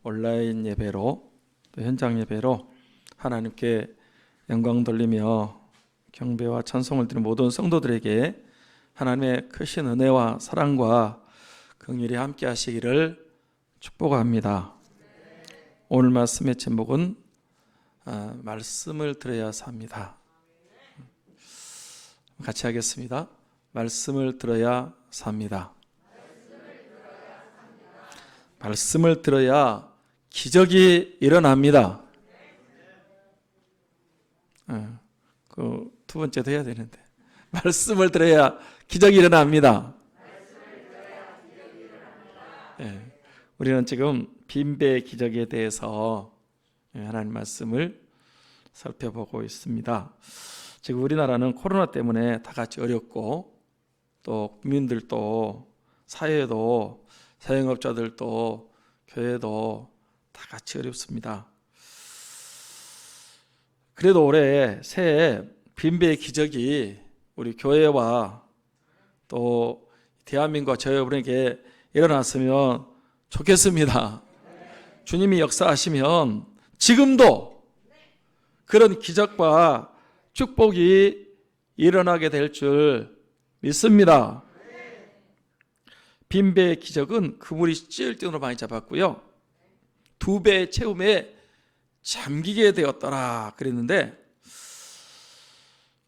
온라인 예배로 또 현장 예배로 하나님께 영광 돌리며 경배와 찬송을 드리는 모든 성도들에게 하나님의 크신 은혜와 사랑과 긍휼이 함께 하시기를 축복합니다. 오늘 말씀의 제목은 말씀을 들어야 삽니다. 같이 하겠습니다. 말씀을 들어야 삽니다. 말씀을 들어야 기적이 일어납니다. 그 두 번째도 해야 되는데 말씀을 들어야 기적이 일어납니다. 우리는 지금 빈배의 기적에 대해서 하나님 말씀을 살펴보고 있습니다. 지금 우리나라는 코로나 때문에 다 같이 어렵고 또 국민들도 사회도 사용업자들도 교회도 다 같이 어렵습니다. 그래도 올해 새해 빈배의 기적이 우리 교회와 또 대한민국과 저 여러분에게 일어났으면 좋겠습니다. 주님이 역사하시면 지금도 그런 기적과 축복이 일어나게 될 줄 믿습니다. 빈배의 기적은 그물이 찌을 정도로 많이 잡았고요. 2배의 채움에 잠기게 되었더라 그랬는데,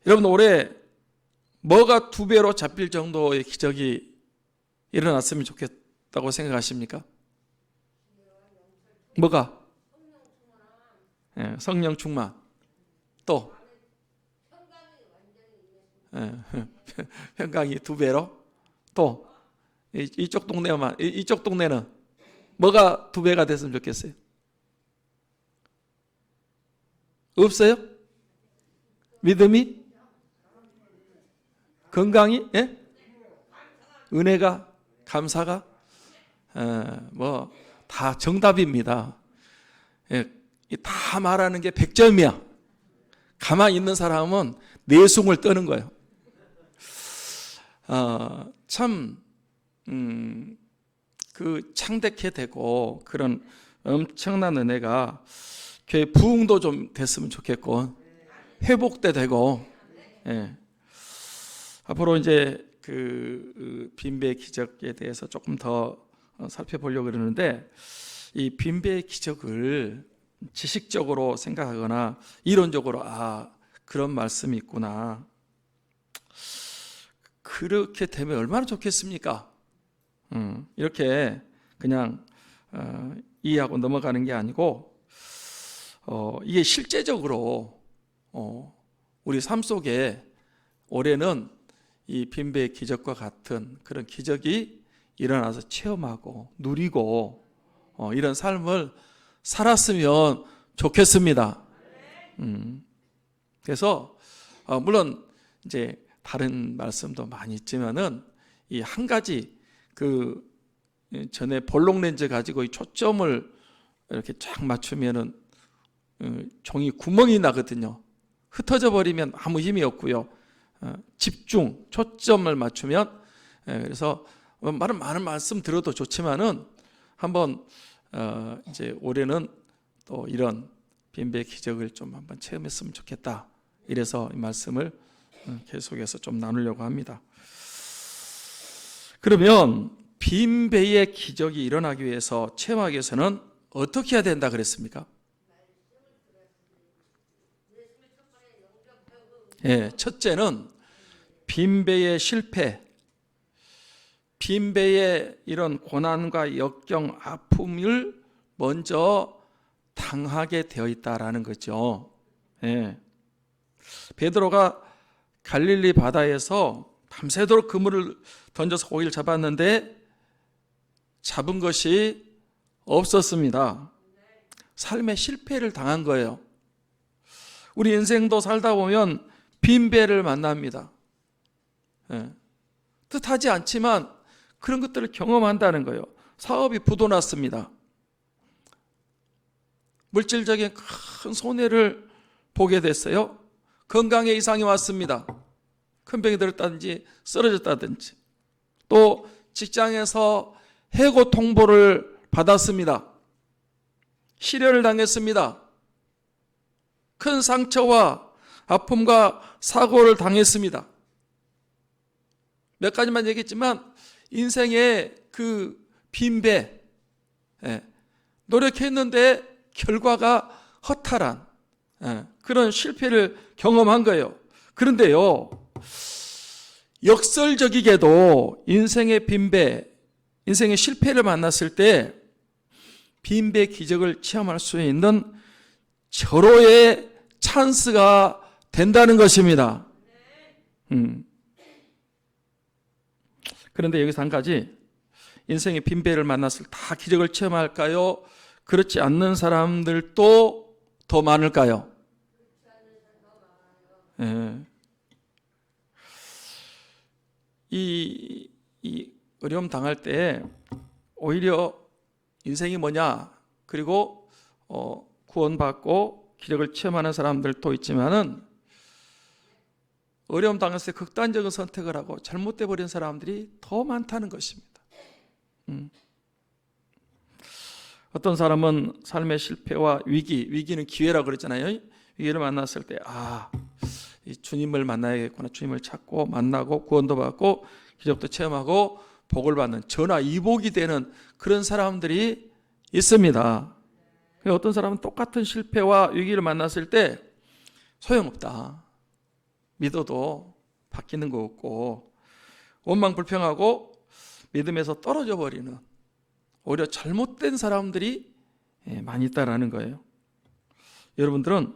여러분 올해 뭐가 2배로 잡힐 정도의 기적이 일어났으면 좋겠다고 생각하십니까? 뭐가? 성령 충만. 또 평강이 2배로. 또 이쪽 동네는 뭐가 2배가 됐으면 좋겠어요? 없어요? 믿음이? 건강이? 은혜가? 감사가? 뭐 다 정답입니다. 다 말하는 게 100점이야. 가만히 있는 사람은 내숭을 떠는 거예요. 그 창대케 되고 그런 엄청난 은혜가 교회 부흥도 좀 됐으면 좋겠고 회복도 되고, 앞으로 이제 그 빈배의 기적에 대해서 조금 더 살펴보려고 그러는데, 이 빈배의 기적을 지식적으로 생각하거나 이론적으로 그런 말씀이 있구나, 그렇게 되면 얼마나 좋겠습니까? 이렇게 그냥 이해하고 넘어가는 게 아니고, 이게 실제적으로 우리 삶 속에 올해는 이 빈배의 기적과 같은 그런 기적이 일어나서 체험하고 누리고 이런 삶을 살았으면 좋겠습니다. 그래서 물론 이제 다른 말씀도 많이 있지만은 이 한 가지, 그 전에 볼록 렌즈 가지고 이 초점을 이렇게 쫙 맞추면은 종이 구멍이 나거든요. 흩어져 버리면 아무 힘이 없고요. 집중, 초점을 맞추면, 그래서 많은 말씀 들어도 좋지만은 한번 이제 올해는 또 이런 빈배의 기적을 좀 한번 체험했으면 좋겠다. 이래서 이 말씀을 계속해서 좀 나누려고 합니다. 그러면 빈배의 기적이 일어나기 위해서, 체험하기 위해서는 어떻게 해야 된다 그랬습니까? 첫째는 빈배의 실패, 빈배의 이런 고난과 역경, 아픔을 먼저 당하게 되어 있다라는 거죠. 베드로가 갈릴리 바다에서 밤새도록 그물을 던져서 고기를 잡았는데 잡은 것이 없었습니다. 삶의 실패를 당한 거예요. 우리 인생도 살다 보면 빈배를 만납니다. 뜻하지 않지만 그런 것들을 경험한다는 거예요. 사업이 부도났습니다. 물질적인 큰 손해를 보게 됐어요. 건강에 이상이 왔습니다. 큰 병이 들었다든지 쓰러졌다든지, 또 직장에서 해고 통보를 받았습니다. 시련을 당했습니다. 큰 상처와 아픔과 사고를 당했습니다. 몇 가지만 얘기했지만 인생의 그 빈배, 노력했는데 결과가 허탈한 그런 실패를 경험한 거예요. 그런데요, 역설적이게도 인생의 빈배, 인생의 실패를 만났을 때 빈배 기적을 체험할 수 있는 절호의 찬스가 된다는 것입니다. 그런데 여기서 한 가지, 인생의 빈배를 만났을 때 다 기적을 체험할까요? 그렇지 않는 사람들도 더 많을까요? 이 어려움 당할 때 오히려 인생이 뭐냐, 그리고 구원받고 기적을 체험하는 사람들도 있지만은 어려움 당했을 때 극단적인 선택을 하고 잘못돼 버린 사람들이 더 많다는 것입니다. 어떤 사람은 삶의 실패와 위기는 기회라고 그랬잖아요. 위기를 만났을 때 이 주님을 만나야겠구나, 주님을 찾고 만나고 구원도 받고 기적도 체험하고 복을 받는 전화위복이 되는 그런 사람들이 있습니다. 어떤 사람은 똑같은 실패와 위기를 만났을 때 소용없다, 믿어도 바뀌는 거 없고 원망불평하고 믿음에서 떨어져 버리는 오히려 잘못된 사람들이 많이 있다라는 거예요. 여러분들은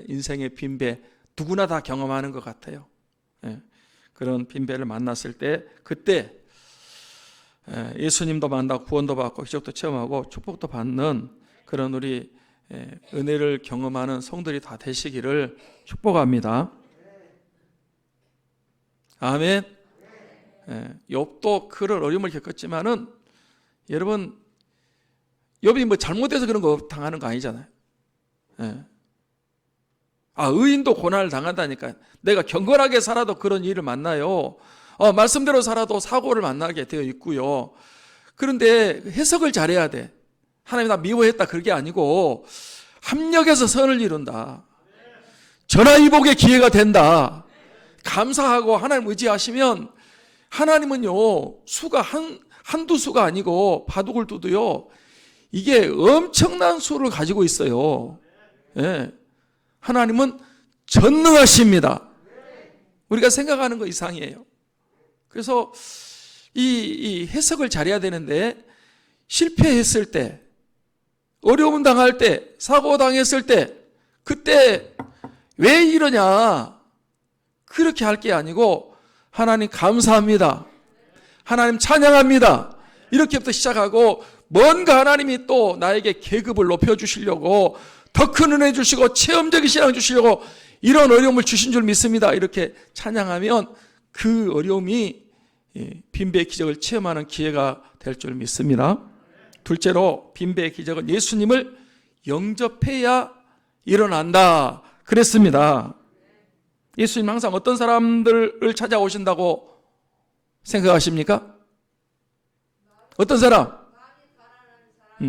인생의 빈배 누구나 다 경험하는 것 같아요. 그런 빈배를 만났을 때 그때 예수님도 만나고 구원도 받고 기적도 체험하고 축복도 받는 그런 우리 은혜를 경험하는 성들이 다 되시기를 축복합니다. 아멘. 욥도 그런 어려움을 겪었지만은 여러분, 욥이 뭐 잘못해서 그런 거 당하는 거 아니잖아요. 의인도 고난을 당한다니까요. 내가 경건하게 살아도 그런 일을 만나요. 말씀대로 살아도 사고를 만나게 되어 있고요. 그런데 해석을 잘해야 돼. 하나님 나 미워했다 그게 아니고 합력해서 선을 이룬다, 전화위복의 기회가 된다, 감사하고 하나님 의지하시면 하나님은요 수가 한두 수가 아니고 바둑을 두도요 이게 엄청난 수를 가지고 있어요. 하나님은 전능하십니다. 우리가 생각하는 거 이상이에요. 그래서 이 해석을 잘해야 되는데, 실패했을 때, 어려움 당할 때, 사고 당했을 때, 그때 왜 이러냐, 그렇게 할 게 아니고 하나님 감사합니다, 하나님 찬양합니다, 이렇게부터 시작하고 뭔가 하나님이 또 나에게 계급을 높여주시려고 더 큰 은혜 주시고 체험적인 신앙 주시려고 이런 어려움을 주신 줄 믿습니다, 이렇게 찬양하면 그 어려움이 빈배의 기적을 체험하는 기회가 될 줄 믿습니다. 둘째로 빈배의 기적은 예수님을 영접해야 일어난다 그랬습니다. 예수님 항상 어떤 사람들을 찾아오신다고 생각하십니까? 어떤 사람?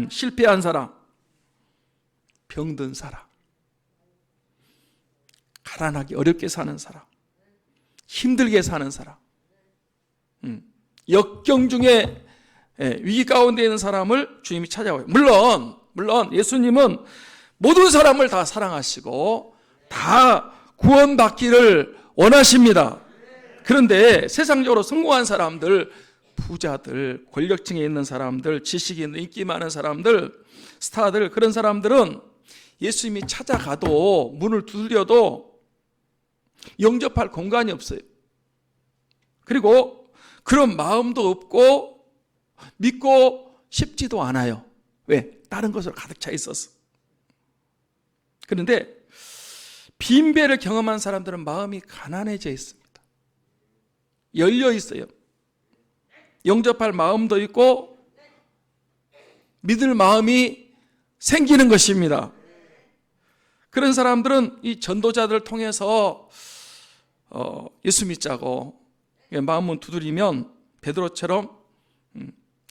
실패한 사람, 병든 사람, 가난하게 어렵게 사는 사람, 힘들게 사는 사람, 역경 중에 위기 가운데 있는 사람을 주님이 찾아와요. 물론 예수님은 모든 사람을 다 사랑하시고 다 구원받기를 원하십니다. 그런데 세상적으로 성공한 사람들, 부자들, 권력층에 있는 사람들, 지식이 있는 인기 많은 사람들, 스타들, 그런 사람들은 예수님이 찾아가도 문을 두드려도 영접할 공간이 없어요. 그리고 그런 마음도 없고 믿고 싶지도 않아요. 왜? 다른 것으로 가득 차 있어서. 그런데 빈배를 경험한 사람들은 마음이 가난해져 있습니다. 열려 있어요. 영접할 마음도 있고 믿을 마음이 생기는 것입니다. 그런 사람들은 이 전도자들을 통해서 예수 믿자고 마음을 두드리면 베드로처럼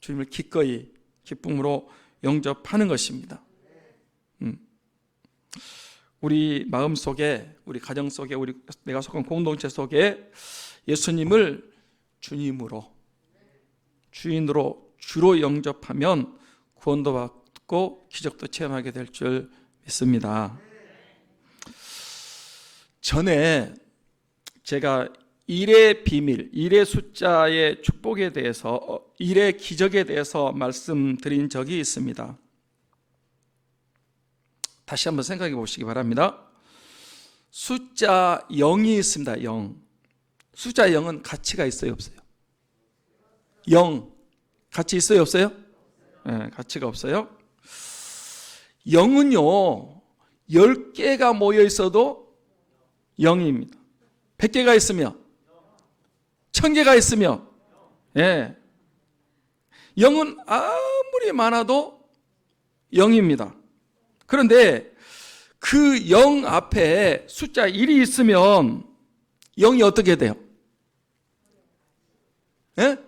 주님을 기꺼이 기쁨으로 영접하는 것입니다. 우리 마음 속에, 우리 가정 속에, 내가 속한 공동체 속에 예수님을 주님으로, 주인으로, 주로 영접하면 구원도 받고 기적도 체험하게 될 줄 믿습니다. 전에 제가 일의 비밀, 일의 숫자의 축복에 대해서, 일의 기적에 대해서 말씀드린 적이 있습니다. 다시 한번 생각해 보시기 바랍니다. 숫자 0이 있습니다. 0. 숫자 0은 가치가 있어요, 없어요? 0. 가치 있어요, 없어요? 네, 가치가 없어요. 0은요, 10개가 모여 있어도 0입니다. 100개가 있으면, 1000개가 있으면, 예. 0은 아무리 많아도 0입니다. 그런데 그 0 앞에 숫자 1이 있으면 0이 어떻게 돼요? 예?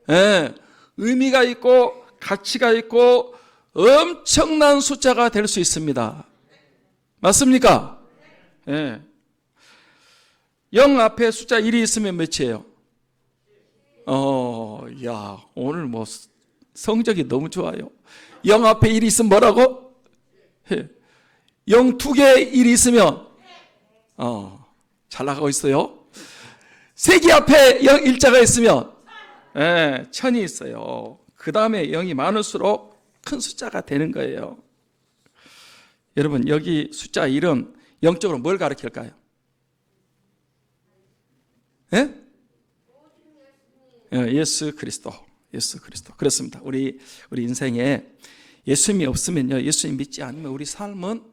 예. 의미가 있고 가치가 있고 엄청난 숫자가 될 수 있습니다. 맞습니까? 예. 0 앞에 숫자 1이 있으면 몇이에요? 야, 오늘 뭐 성적이 너무 좋아요. 0 앞에 1이 있으면 뭐라고? 0 2개 1이 있으면 잘 나가고 있어요. 3개 앞에 1자가 있으면 1000이 있어요. 그 다음에 0이 많을수록 큰 숫자가 되는 거예요. 여러분, 여기 숫자 1은 영적으로 뭘 가르칠까요? 예? 예수 그리스도. 예수 그리스도. 그렇습니다. 우리 인생에 예수님이 없으면요, 예수님 믿지 않으면 우리 삶은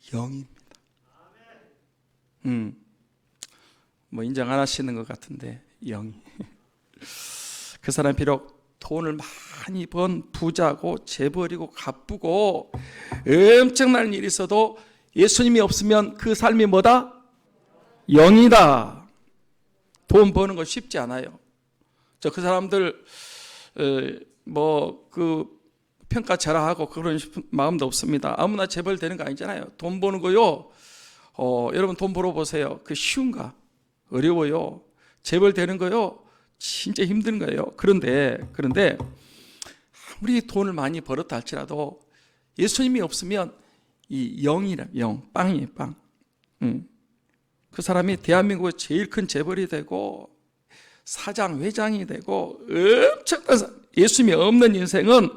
0입니다. 뭐 인정 안 하시는 것 같은데 0이. 그 사람 비록 돈을 많이 번 부자고 재벌이고 가쁘고 엄청난 일이 있어도 예수님이 없으면 그 삶이 뭐다? 0이다. 돈 버는 거 쉽지 않아요. 저 그 사람들 평가 잘하고 그런 마음도 없습니다. 아무나 재벌 되는 거 아니잖아요. 돈 버는 거요. 여러분 돈 벌어보세요. 그 쉬운가? 어려워요. 재벌 되는 거요. 진짜 힘든 거예요. 그런데 아무리 돈을 많이 벌었다 할지라도 예수님이 없으면 이 0이라 0, 빵이에요, 빵. 그 사람이 대한민국의 제일 큰 재벌이 되고 사장, 회장이 되고 엄청난 예수님이 없는 인생은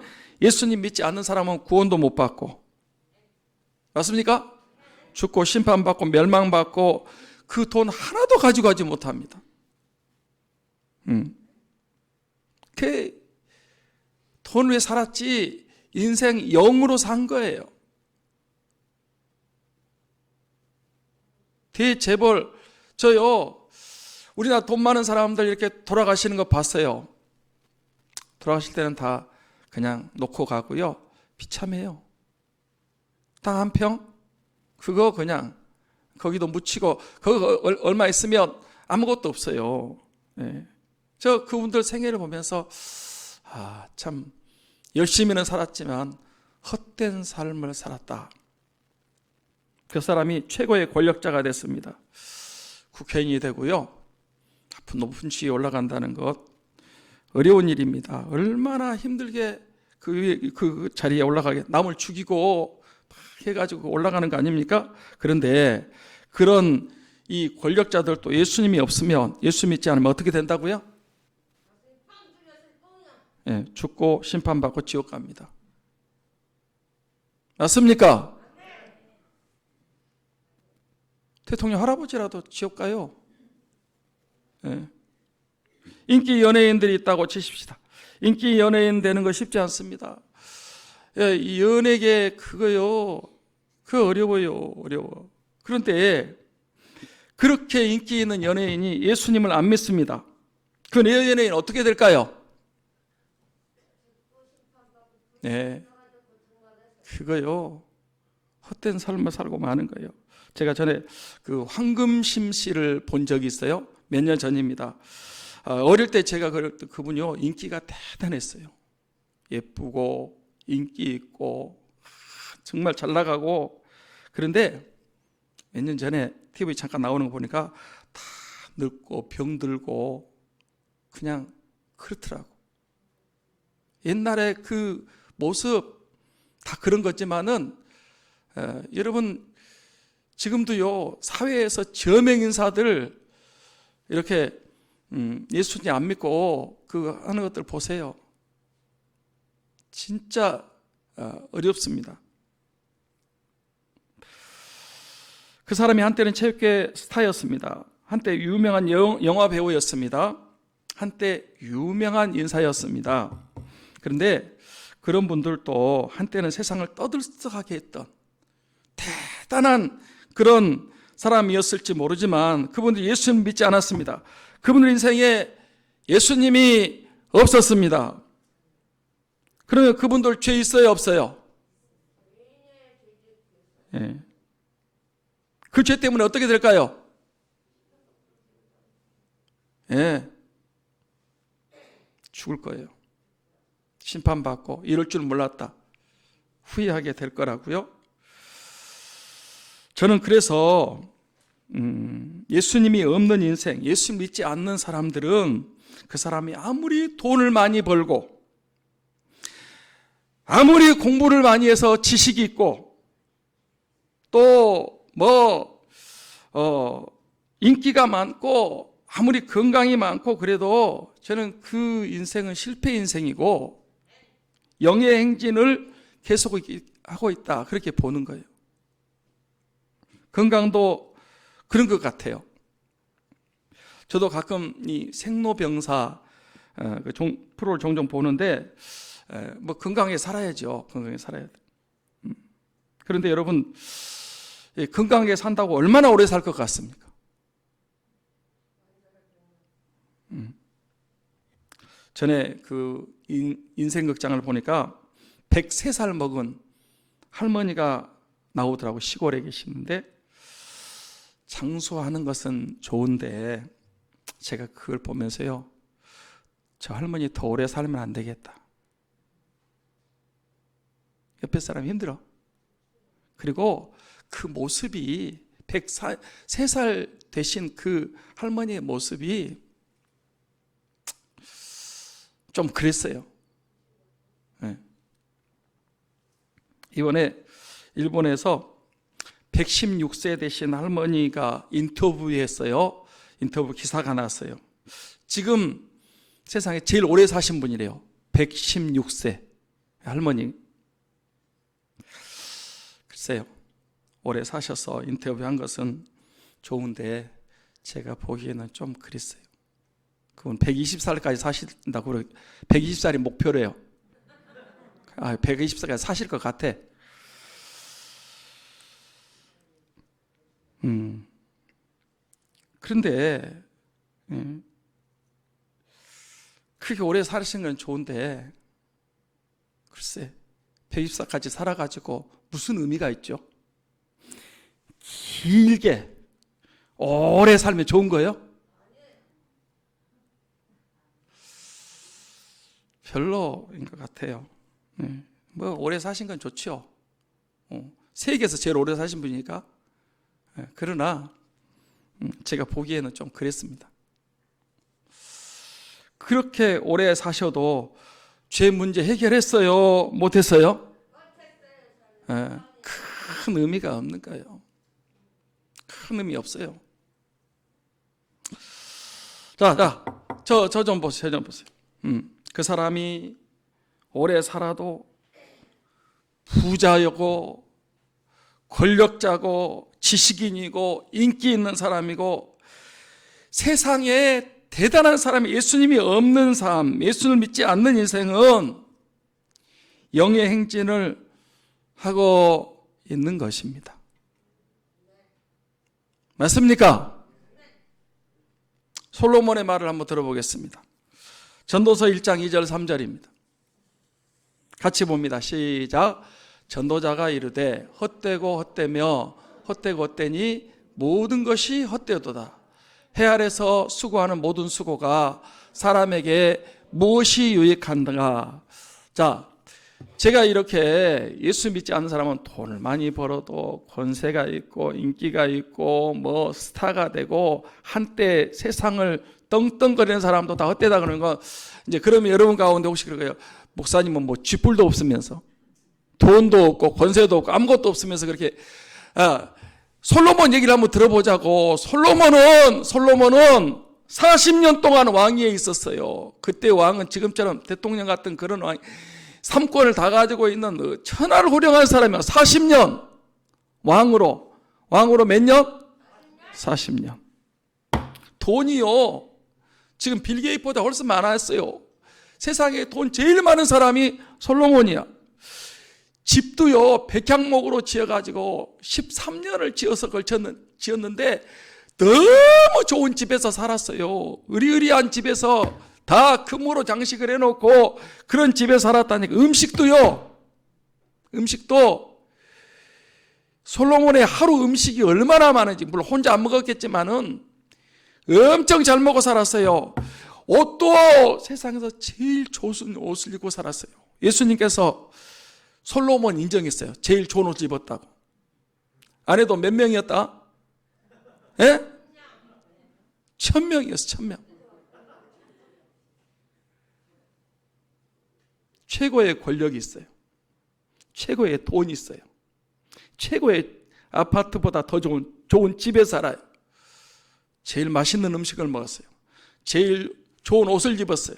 예수님 믿지 않는 사람은 구원도 못 받고, 맞습니까? 죽고 심판받고 멸망받고 그 돈 하나도 가지고 가지 못합니다. 그 돈 왜 살았지? 인생 0으로 산 거예요. 대재벌, 저요, 우리나라 돈 많은 사람들 이렇게 돌아가시는 거 봤어요. 돌아가실 때는 다 그냥 놓고 가고요. 비참해요. 땅 한 평? 그거 그냥 거기도 묻히고 그거 얼마 있으면 아무것도 없어요. 네. 저 그분들 생애를 보면서 참 열심히는 살았지만 헛된 삶을 살았다. 그 사람이 최고의 권력자가 됐습니다. 국회의원이 되고요. 높은 지위에 올라간다는 것 어려운 일입니다. 얼마나 힘들게 그 자리에 올라가게, 남을 죽이고 해가지고 올라가는 거 아닙니까? 그런데 그런 이 권력자들도 예수님이 없으면, 예수 믿지 않으면 어떻게 된다고요? 네, 죽고 심판받고 지옥 갑니다. 맞습니까? 대통령 할아버지라도 지옥 가요. 네. 인기 연예인들이 있다고 치십시다. 인기 연예인 되는 거 쉽지 않습니다. 이 연예계 그거 어려워요. 어려워. 그런데 그렇게 인기 있는 연예인이 예수님을 안 믿습니다. 그 연예인 어떻게 될까요? 네, 그거요, 헛된 삶을 살고 마는 거예요. 제가 전에 그 황금심 씨를 본 적이 있어요. 몇 년 전입니다. 어릴 때 제가 그분이요, 인기가 대단했어요. 예쁘고 인기 있고 정말 잘 나가고, 그런데 몇 년 전에 TV 잠깐 나오는 거 보니까 다 늙고 병들고 그냥 그렇더라고. 옛날에 그 모습 다 그런 거지만은 여러분 지금도요 사회에서 저명 인사들 이렇게 예수님 안 믿고 그 하는 것들 보세요. 진짜 어렵습니다. 그 사람이 한때는 체육계 스타였습니다. 한때 유명한 영화 배우였습니다. 한때 유명한 인사였습니다. 그런데 그런 분들도 한때는 세상을 떠들썩하게 했던 대단한 그런 사람이었을지 모르지만 그분들이 예수님 믿지 않았습니다. 그분들 인생에 예수님이 없었습니다. 그러면 그분들 죄 있어요, 없어요? 예. 그 죄 때문에 어떻게 될까요? 예. 죽을 거예요. 심판받고 이럴 줄 몰랐다. 후회하게 될 거라고요. 저는 그래서 예수님이 없는 인생, 예수 믿지 않는 사람들은 그 사람이 아무리 돈을 많이 벌고 아무리 공부를 많이 해서 지식이 있고 또 인기가 많고 아무리 건강이 많고 그래도 저는 그 인생은 실패 인생이고 영의 행진을 계속 하고 있다, 그렇게 보는 거예요. 건강도 그런 것 같아요. 저도 가끔 이 생로병사 프로를 종종 보는데 건강하게 살아야죠. 건강하게 살아야 돼. 그런데 여러분 건강하게 산다고 얼마나 오래 살 것 같습니까? 전에 그 인생극장을 보니까 103살 먹은 할머니가 나오더라고. 시골에 계시는데 장수하는 것은 좋은데 제가 그걸 보면서요, 저 할머니 더 오래 살면 안 되겠다. 옆에 사람 힘들어. 그리고 그 모습이 103살 되신 그 할머니의 모습이 좀 그랬어요. 네. 이번에 일본에서 116세 되신 할머니가 인터뷰했어요. 인터뷰 기사가 났어요. 지금 세상에 제일 오래 사신 분이래요. 116세 할머니. 글쎄요, 오래 사셔서 인터뷰한 것은 좋은데 제가 보기에는 좀 그랬어요. 그분 120살까지 사신다고 그러고 120살이 목표래요. 120살까지 사실 것 같아. 그런데 그렇게 오래 사신 건 좋은데 글쎄 120살까지 살아가지고 무슨 의미가 있죠? 길게 오래 살면 좋은 거예요? 별로인 것 같아요. 뭐 오래 사신 건 좋죠. 세계에서 제일 오래 사신 분이니까. 그러나 제가 보기에는 좀 그랬습니다. 그렇게 오래 사셔도 죄 문제 해결했어요? 못했어요? 큰 의미가 없는 거예요. 큰 의미 없어요. 저 좀 보세요. 그 사람이 오래 살아도 부자이고 권력자고 지식인이고 인기 있는 사람이고 세상에 대단한 사람이 예수님이 없는 삶, 예수를 믿지 않는 인생은 영의 행진을 하고 있는 것입니다. 맞습니까? 솔로몬의 말을 한번 들어보겠습니다. 전도서 1장 2절 3절입니다. 같이 봅니다. 시작. 전도자가 이르되 헛되고 헛되며 헛되고 헛되니 모든 것이 헛되도다. 해 아래서 수고하는 모든 수고가 사람에게 무엇이 유익한가? 자, 제가 이렇게 예수 믿지 않는 사람은 돈을 많이 벌어도 권세가 있고 인기가 있고 뭐 스타가 되고 한때 세상을 떵떵거리는 사람도 다 헛되다 그러는 거, 이제 그러면 여러분 가운데 혹시 그러고요, 목사님은 뭐 쥐뿔도 없으면서 돈도 없고 권세도 없고 아무것도 없으면서 그렇게, 솔로몬 얘기를 한번 들어보자고. 솔로몬은 40년 동안 왕위에 있었어요. 그때 왕은 지금처럼 대통령 같은 그런 왕, 삼권을 다 가지고 있는 천하를 호령한 사람이야. 40년 왕으로 몇 년? 40년. 돈이요, 지금 빌 게이츠보다 훨씬 많았어요. 세상에 돈 제일 많은 사람이 솔로몬이야. 집도요, 백향목으로 지어가지고 13년을 지었는데 너무 좋은 집에서 살았어요. 으리으리한 집에서 다 금으로 장식을 해놓고 그런 집에 살았다니까. 음식도 솔로몬의 하루 음식이 얼마나 많은지, 물론 혼자 안 먹었겠지만은 엄청 잘 먹고 살았어요. 옷도 세상에서 제일 좋은 옷을 입고 살았어요. 예수님께서 솔로몬 인정했어요. 제일 좋은 옷을 입었다고. 아내도 몇 명이었다? 예? 1000명이었어. 1000명. 최고의 권력이 있어요. 최고의 돈이 있어요. 최고의 아파트보다 더 좋은 집에 살아요. 제일 맛있는 음식을 먹었어요. 제일 좋은 옷을 입었어요.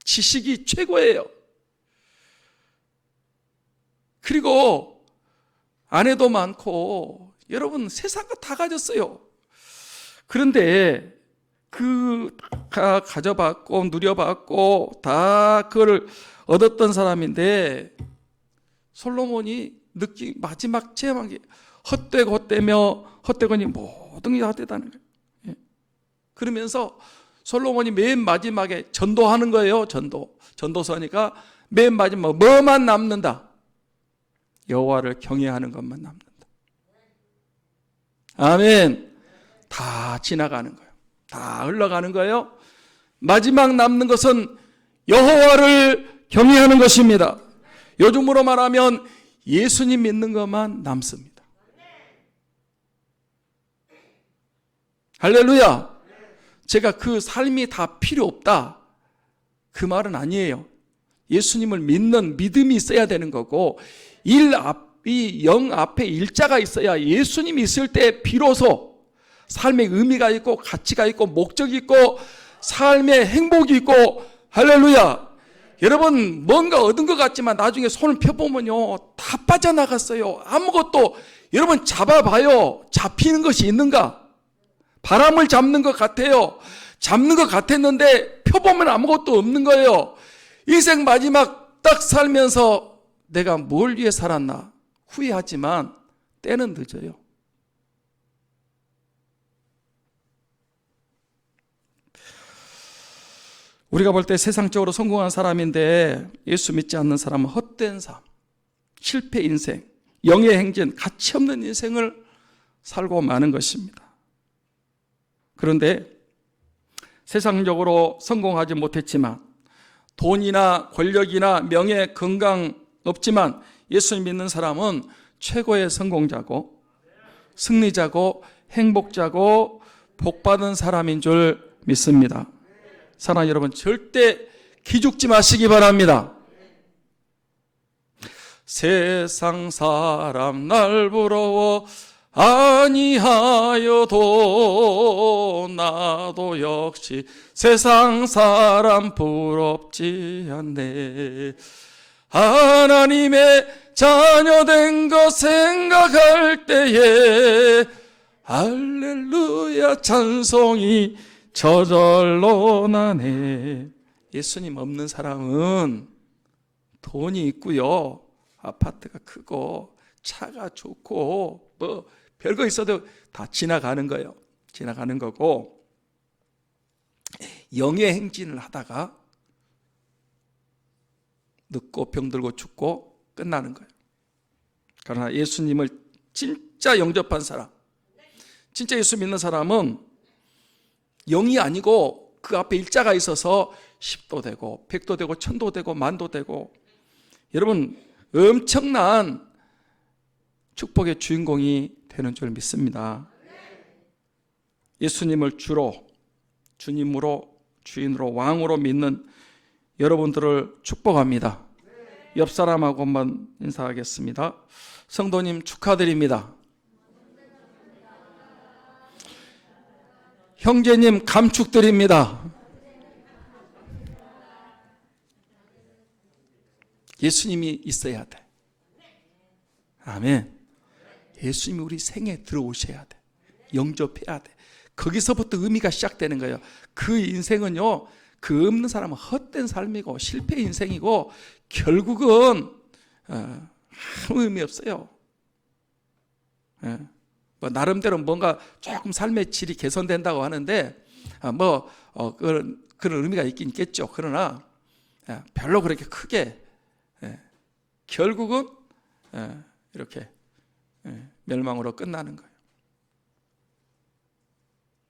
지식이 최고예요. 그리고 아내도 많고, 여러분 세상 거 다 가졌어요. 그런데 다 가져봤고 누려봤고 다 그걸 얻었던 사람인데, 솔로몬이 마지막 제막이 헛되거니 모든 게 헛되다는 거예요. 예. 그러면서 솔로몬이 맨 마지막에 전도하는 거예요. 전도서니까 맨 마지막 뭐만 남는다? 여호와를 경외하는 것만 남는다. 아멘. 다 지나가는 거예요. 다 흘러가는 거예요. 마지막 남는 것은 여호와를 경외하는 것입니다. 요즘으로 말하면 예수님 믿는 것만 남습니다. 할렐루야. 제가 그 삶이 다 필요 없다, 그 말은 아니에요. 예수님을 믿는 믿음이 있어야 되는 거고, 영 앞에 일자가 있어야, 예수님이 있을 때 비로소 삶의 의미가 있고 가치가 있고 목적이 있고 삶의 행복이 있고. 할렐루야. 여러분 뭔가 얻은 것 같지만 나중에 손을 펴보면요 다 빠져나갔어요. 아무것도. 여러분 잡아봐요. 잡히는 것이 있는가? 바람을 잡는 것 같아요. 잡는 것 같았는데 펴보면 아무것도 없는 거예요. 인생 마지막 딱 살면서 내가 뭘 위해 살았나 후회하지만 때는 늦어요. 우리가 볼 때 세상적으로 성공한 사람인데 예수 믿지 않는 사람은 헛된 삶, 실패 인생, 영의 행진, 가치 없는 인생을 살고 마는 것입니다. 그런데 세상적으로 성공하지 못했지만, 돈이나 권력이나 명예, 건강 없지만 예수 믿는 사람은 최고의 성공자고 승리자고 행복자고 복받은 사람인 줄 믿습니다. 사랑하는 여러분, 절대 기죽지 마시기 바랍니다. 세상 사람 날 부러워 아니하여도 나도 역시 세상 사람 부럽지 않네. 하나님의 자녀된 것 생각할 때에 할렐루야 찬송이 저절로 나네. 예수님 없는 사람은 돈이 있고요, 아파트가 크고 차가 좋고 뭐 별거 있어도 다 지나가는 거예요. 지나가는 거고, 영의 행진을 하다가 늙고 병들고 죽고 끝나는 거예요. 그러나 예수님을 진짜 영접한 사람, 진짜 예수 믿는 사람은 영이 아니고 그 앞에 일자가 있어서 10도 되고 100도 되고 1000도 되고 만도 되고, 여러분 엄청난 축복의 주인공이 되는 줄 믿습니다. 예수님을 주로, 주님으로, 주인으로, 왕으로 믿는 여러분들을 축복합니다. 옆 사람하고 한번 인사하겠습니다. 성도님 축하드립니다. 형제님 감축드립니다. 예수님이 있어야 돼. 아멘. 예수님이 우리 생에 들어오셔야 돼. 영접해야 돼. 거기서부터 의미가 시작되는 거예요. 그 인생은요, 그 없는 사람은 헛된 삶이고 실패 인생이고 결국은 아무 의미 없어요. 뭐 나름대로 뭔가 조금 삶의 질이 개선된다고 하는데 그런 의미가 있긴 있겠죠. 그러나 별로 그렇게 크게, 결국은 이렇게 멸망으로 끝나는 거예요.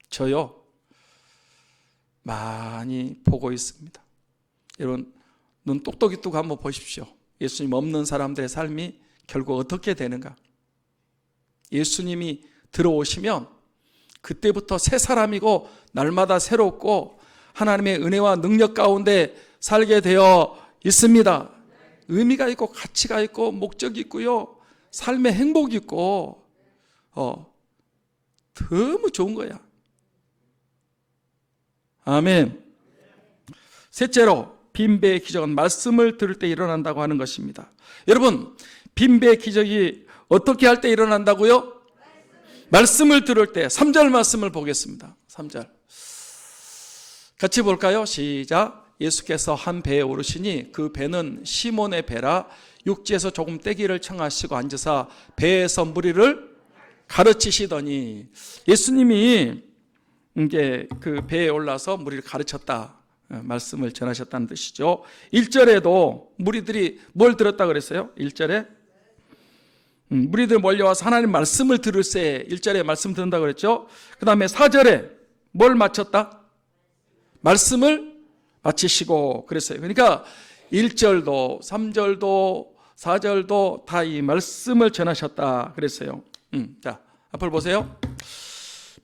저요 많이 보고 있습니다. 여러분 눈 똑똑히 뜨고 한번 보십시오. 예수님 없는 사람들의 삶이 결국 어떻게 되는가. 예수님이 들어오시면 그때부터 새 사람이고 날마다 새롭고 하나님의 은혜와 능력 가운데 살게 되어 있습니다. 의미가 있고 가치가 있고 목적이 있고요, 삶의 행복이 있고 너무 좋은 거야. 아멘. 셋째로, 빈배의 기적은 말씀을 들을 때 일어난다고 하는 것입니다. 여러분, 빈배의 기적이 어떻게 할 때 일어난다고요? 말씀을 들을 때. 3절 말씀을 보겠습니다. 3절 같이 볼까요? 시작. 예수께서 한 배에 오르시니 그 배는 시몬의 배라. 육지에서 조금 떼기를 청하시고 앉으사 배에서 무리를 가르치시더니, 예수님이 이제 그 배에 올라서 무리를 가르쳤다, 말씀을 전하셨다는 뜻이죠. 1절에도 무리들이 뭘 들었다 그랬어요? 1절에 무리들 몰려와서 하나님 말씀을 들을세. 1절에 말씀 듣는다 그랬죠. 그 다음에 4절에 뭘 마쳤다? 말씀을 마치시고 그랬어요. 그러니까 1절도 3절도 4절도 다 이 말씀을 전하셨다 그랬어요. 자, 앞을 보세요.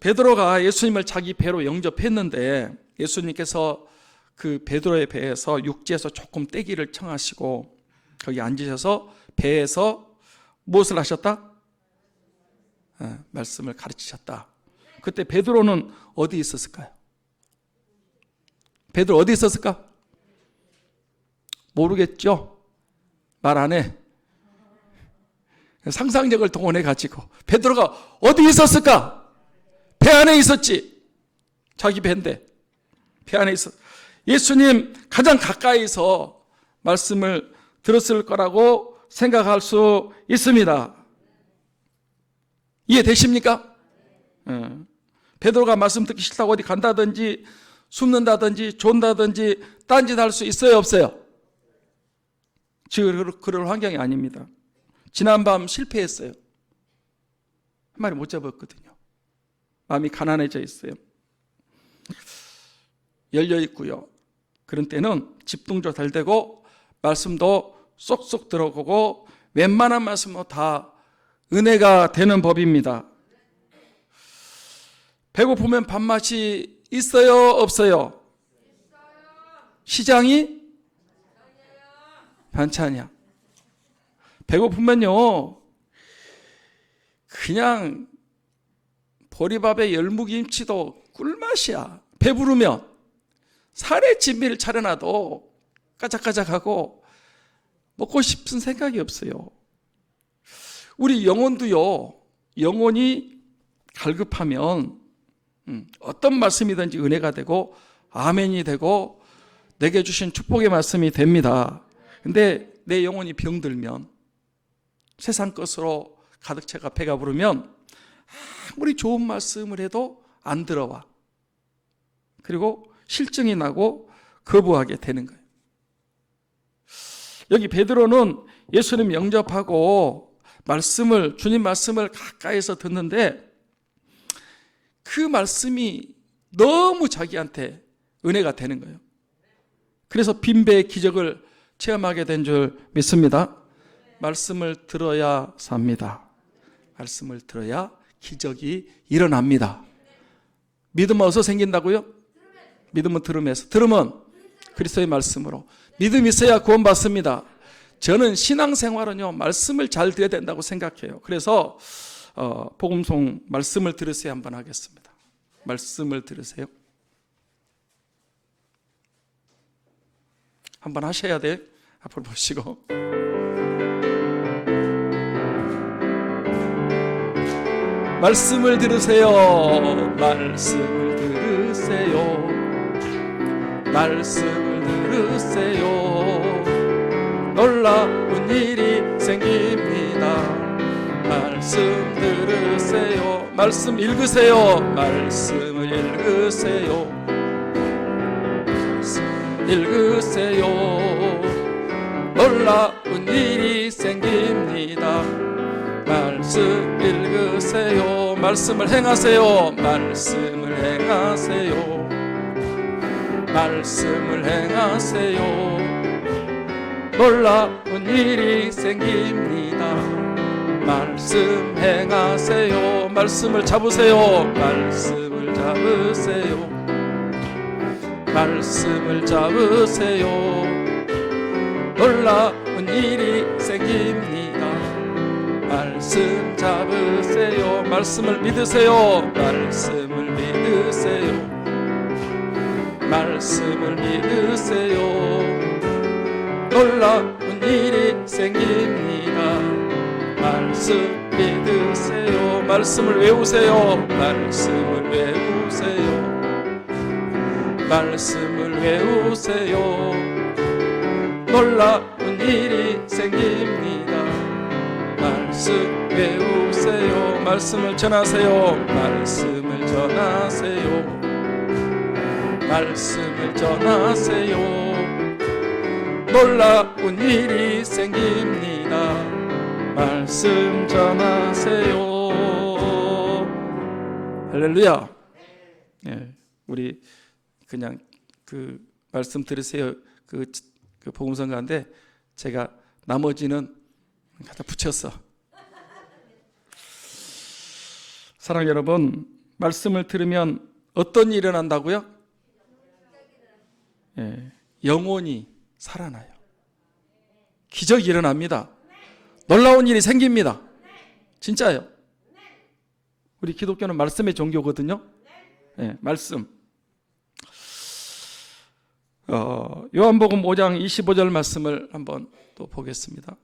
베드로가 예수님을 자기 배로 영접했는데 예수님께서 그 베드로의 배에서 육지에서 조금 떼기를 청하시고 거기 앉으셔서 배에서 무엇을 하셨다? 말씀을 가르치셨다. 그때 베드로는 어디 있었을까요? 베드로 어디 있었을까? 모르겠죠? 말 안 해. 상상력을 동원해 가지고 베드로가 어디 있었을까? 배 안에 있었지. 자기 배인데 배 안에 있었. 예수님 가장 가까이서 말씀을 들었을 거라고 생각할 수 있습니다. 이해되십니까? 베드로가 말씀 듣기 싫다고 어디 간다든지 숨는다든지 존다든지 딴짓 할 수 있어요, 없어요? 지금 그럴 환경이 아닙니다. 지난밤 실패했어요. 한 마리 못 잡았거든요. 마음이 가난해져 있어요. 열려 있고요. 그런 때는 집중도 잘 되고 말씀도 쏙쏙 들어오고 웬만한 말씀은 다 은혜가 되는 법입니다. 배고프면 밥맛이 있어요, 없어요? 시장이 반찬이야. 배고프면요 그냥 보리밥에 열무김치도 꿀맛이야. 배부르면 살의 진미를 차려놔도 까작까작하고 먹고 싶은 생각이 없어요. 우리 영혼도요, 영혼이 갈급하면 어떤 말씀이든지 은혜가 되고 아멘이 되고 내게 주신 축복의 말씀이 됩니다. 근데 내 영혼이 병들면, 세상 것으로 가득 차가 배가 부르면 아무리 좋은 말씀을 해도 안 들어와. 그리고 실증이 나고 거부하게 되는 거예요. 여기 베드로는 예수님 영접하고 말씀을, 주님 말씀을 가까이서 듣는데 그 말씀이 너무 자기한테 은혜가 되는 거예요. 그래서 빈배의 기적을 체험하게 된 줄 믿습니다. 말씀을 들어야 삽니다. 말씀을 들어야 기적이 일어납니다. 믿음은 어디서 생긴다고요? 믿음은 들음에서, 들음은 그리스도의 말씀으로. 믿음이 있어야 구원받습니다. 저는 신앙생활은요, 말씀을 잘 들어야 된다고 생각해요. 그래서 복음송 말씀을 들으세요 한번 하겠습니다. 말씀을 들으세요. 한번 하셔야 돼요. 앞으로 보시고. 말씀을 들으세요. 말씀을 들으세요. 말씀을 들으세요. 놀라운 일이 생깁니다. 말씀 들으세요. 말씀 읽으세요. 말씀을 읽으세요. 읽으세요. 놀라운 일이 생깁니다. 말씀 읽으세요. 말씀을 행하세요. 말씀을 행하세요. 말씀을 행하세요. 놀라운 일이 생깁니다. 말씀 행하세요. 말씀을 잡으세요. 말씀을 잡으세요. 말씀을 잡으세요. 놀라운 일이 생깁니다. 말씀 잡으세요. 말씀을 믿으세요. 말씀을 믿으세요. 말씀을 믿으세요. 놀라운 일이 생깁니다. 말씀 믿으세요. 말씀을 외우세요. 말씀을 외우세요. 말씀을 외우세요. 놀라운 일이 생깁니다. 말씀 외우세요. 말씀을 전하세요. 말씀을 전하세요. 말씀을 전하세요. 놀라운 일이 생깁니다. 말씀 전하세요. 할렐루야. 네, 우리 그냥 그 말씀 들으세요. 그 복음성 가운데 제가 나머지는 갖다 붙였어. 사랑하는 여러분, 말씀을 들으면 어떤 일이 일어난다고요? 예, 영혼이 살아나요. 기적이 일어납니다. 놀라운 일이 생깁니다. 진짜요. 우리 기독교는 말씀의 종교거든요. 예, 말씀. 요한복음 5장 25절 말씀을 한번 또 보겠습니다.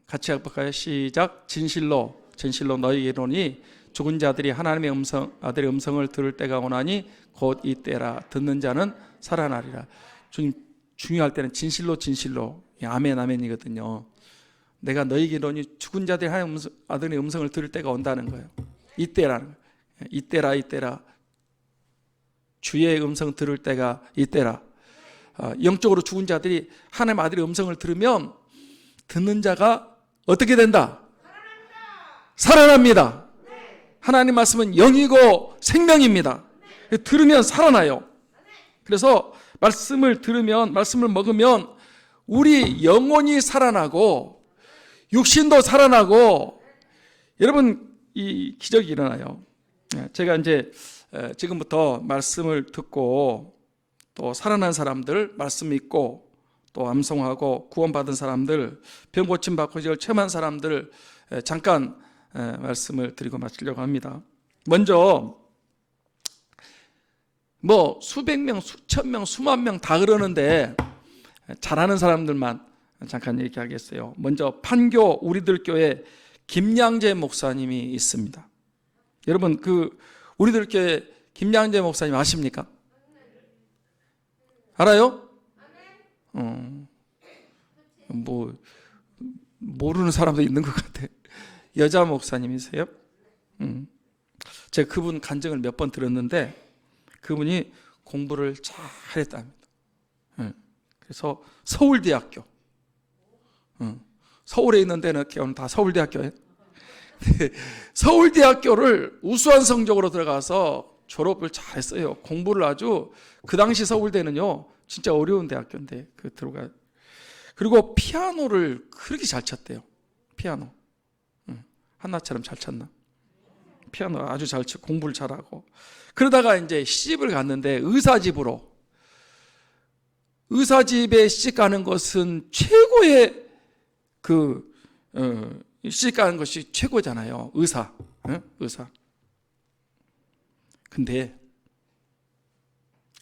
같이 할까요? 시작. 진실로 너희에게 이르노니 죽은 자들이 하나님의 아들의 음성을 들을 때가 오나니 곧 이때라. 듣는 자는 살아나리라. 중요할 때는 진실로 아멘 아멘이거든요. 내가 너희에게 이르노니 죽은 자들이 하나님의 아들의 음성을 들을 때가 온다는 거예요. 이때라는 거예요. 이때라. 주의 음성 들을 때가 이때라. 영적으로 죽은 자들이 하나님 아들의 음성을 들으면 듣는 자가 어떻게 된다? 살아납니다. 하나님 말씀은 영이고 생명입니다. 들으면 살아나요. 그래서 말씀을 들으면, 말씀을 먹으면 우리 영혼이 살아나고 육신도 살아나고, 여러분, 이 기적이 일어나요. 제가 이제 지금부터 말씀을 듣고 또 살아난 사람들, 말씀 믿고 또 암송하고 구원받은 사람들, 병 고침받고 이걸 체험한 사람들 잠깐 말씀을 드리고 마치려고 합니다. 먼저 뭐 수백 명, 수천 명, 수만 명 다 그러는데 잘하는 사람들만 잠깐 얘기하겠어요. 먼저 판교 우리들 교회 김양재 목사님이 있습니다. 여러분, 그 우리들 교회 김양재 목사님 아십니까? 알아요? 뭐 모르는 사람도 있는 것 같아. 여자 목사님이세요? 제가 그분 간증을 몇 번 들었는데 그분이 공부를 잘했답니다. 그래서 서울대학교, 서울에 있는 데는 다 서울대학교예요. 서울대학교를 우수한 성적으로 들어가서 졸업을 잘했어요. 공부를 아주, 그 당시 서울대는요 진짜 어려운 대학교인데 들어가. 그리고 피아노를 그렇게 잘 쳤대요. 피아노. 한나처럼 잘 쳤나? 피아노 아주 잘 치고 공부를 잘하고. 그러다가 이제 시집을 갔는데 의사집에 시집 가는 것은 최고의 시집 가는 것이 최고잖아요. 의사. 근데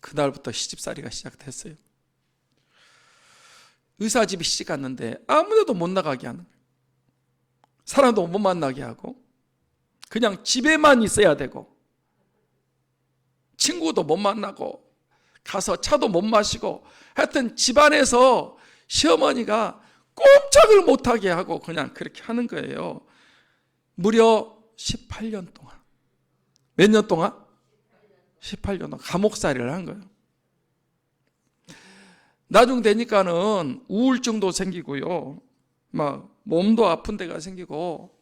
그날부터 시집살이가 시작됐어요. 의사집에 시집 갔는데 아무데도 못 나가게 하는 거예요. 사람도 못 만나게 하고 그냥 집에만 있어야 되고 친구도 못 만나고 가서 차도 못 마시고 하여튼 집안에서 시어머니가 꼼짝을 못하게 하고 그냥 그렇게 하는 거예요. 무려 18년 동안. 몇 년 동안? 18년 동안 감옥살이를 한 거예요. 나중 되니까는 우울증도 생기고요. 막 몸도 아픈 데가 생기고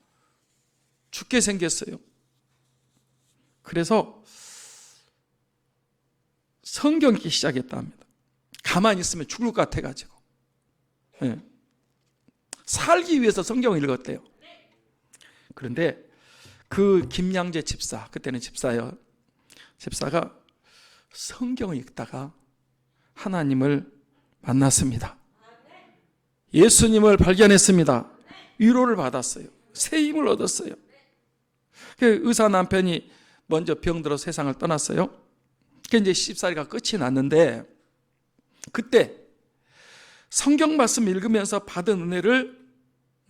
죽게 생겼어요. 그래서 성경 읽기 시작했다 합니다. 가만히 있으면 죽을 것 같아가지고. 네. 살기 위해서 성경을 읽었대요. 그런데 그 김양재 집사, 그때는 집사예요. 집사가 성경을 읽다가 하나님을 만났습니다. 예수님을 발견했습니다. 위로를 받았어요. 새 힘을 얻었어요. 그 의사 남편이 먼저 병들어 세상을 떠났어요. 그 이제 시집살이가 끝이 났는데 그때 성경 말씀 읽으면서 받은 은혜를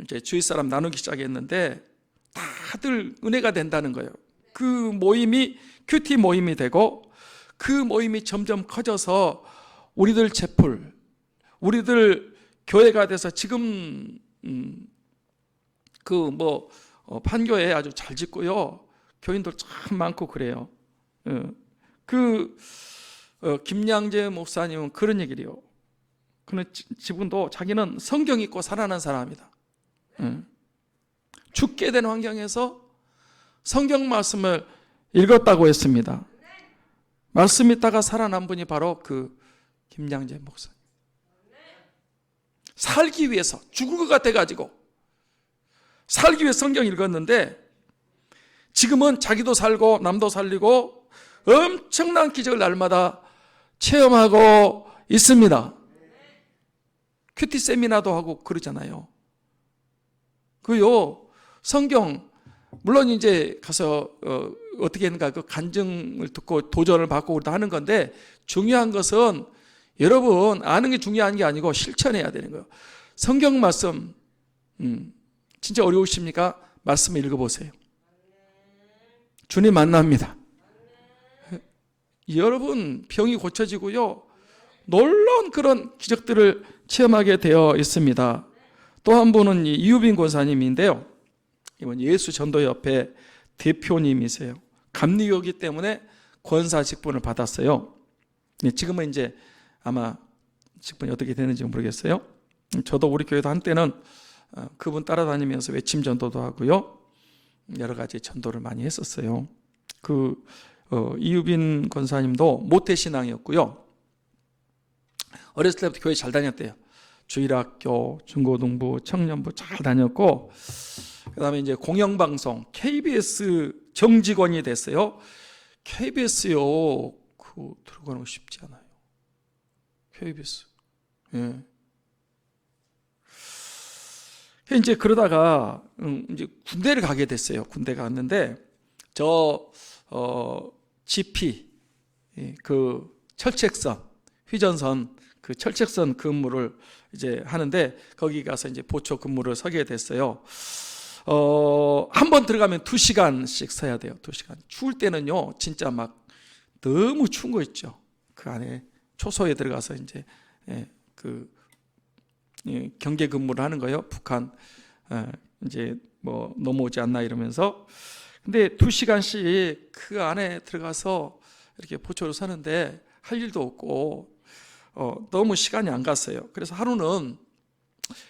이제 주위 사람 나누기 시작했는데 다들 은혜가 된다는 거예요. 그 모임이 큐티 모임이 되고 그 모임이 점점 커져서 우리들 제풀, 우리들 교회가 돼서 지금 판교에 아주 잘 짓고요. 교인들 참 많고 그래요. 김양재 목사님은 그런 얘기를 해요. 그는 지금도 자기는 성경 읽고 살아난 사람이다. 죽게 된 환경에서 성경 말씀을 읽었다고 했습니다. 말씀 읽다가 살아난 분이 바로 그 김양재 목사님. 살기 위해서 죽을 것 같아가지고 살기 위해 성경 읽었는데 지금은 자기도 살고 남도 살리고 엄청난 기적을 날마다 체험하고 있습니다. 큐티 세미나도 하고 그러잖아요. 성경 물론 이제 가서 어떻게 했는가 그 간증을 듣고 도전을 받고 우리도 하는 건데 중요한 것은 여러분 아는 게 중요한 게 아니고 실천해야 되는 거예요. 성경 말씀 진짜 어려우십니까? 말씀을 읽어보세요. 주님 만납니다. 여러분 병이 고쳐지고요. 놀라운 그런 기적들을 체험하게 되어 있습니다. 또 한 분은 이유빈 권사님인데요. 이번 예수전도협회 대표님이세요. 감리교이기 때문에 권사 직분을 받았어요. 지금은 이제 아마 직분이 어떻게 되는지 모르겠어요. 저도 우리 교회도 한때는 그분 따라다니면서 외침 전도도 하고요. 여러 가지 전도를 많이 했었어요. 이유빈 권사님도 모태신앙이었고요. 어렸을 때부터 교회 잘 다녔대요. 주일학교, 중고등부, 청년부 잘 다녔고 그 다음에 이제 공영방송 KBS 정직원이 됐어요. KBS요 들어가는 거 쉽지 않아요. KBS. 예. 이제 그러다가 이제 군대를 가게 됐어요. 군대 갔는데 GP 그 철책선 휘전선 그 철책선 근무를 이제 하는데 거기 가서 이제 보초 근무를 서게 됐어요. 한 번 들어가면 2시간씩 서야 돼요. 2시간. 추울 때는요, 진짜 막 너무 추운 거 있죠. 그 안에 초소에 들어가서 이제 경계 근무를 하는 거예요. 북한 이제 뭐 넘어오지 않나 이러면서. 근데 2시간씩 그 안에 들어가서 이렇게 보초를 서는데 할 일도 없고 너무 시간이 안 갔어요. 그래서 하루는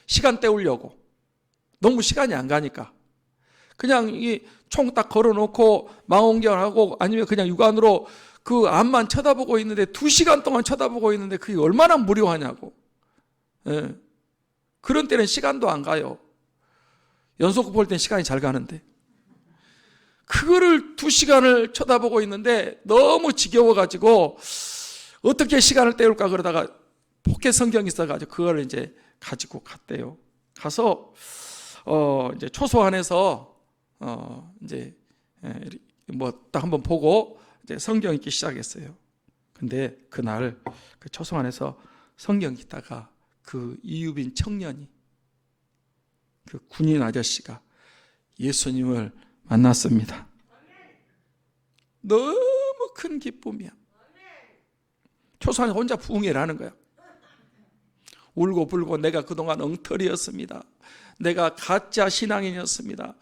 시간 때우려고 너무 시간이 안 가니까 그냥 이 총 딱 걸어놓고 망원경하고 아니면 그냥 육안으로 그 앞만 쳐다보고 있는데 2시간 동안 쳐다보고 있는데 그게 얼마나 무료하냐고. 예. 그런 때는 시간도 안 가요. 연속극 볼 땐 시간이 잘 가는데. 그거를 2시간을 쳐다보고 있는데 너무 지겨워가지고 어떻게 시간을 때울까 그러다가 포켓 성경이 있어가지고 그걸 이제 가지고 갔대요. 가서 이제 초소 안에서 이제 뭐 딱 한번 보고 이제 성경 읽기 시작했어요. 근데 그날 그 초소 안에서 성경 읽다가 그 이유빈 청년이, 그 군인 아저씨가 예수님을 만났습니다. 너무 큰 기쁨이야. 초소 안에 혼자 부흥회를 하는 거야. 울고 불고 내가 그동안 엉터리였습니다. 내가 가짜 신앙인이었습니다.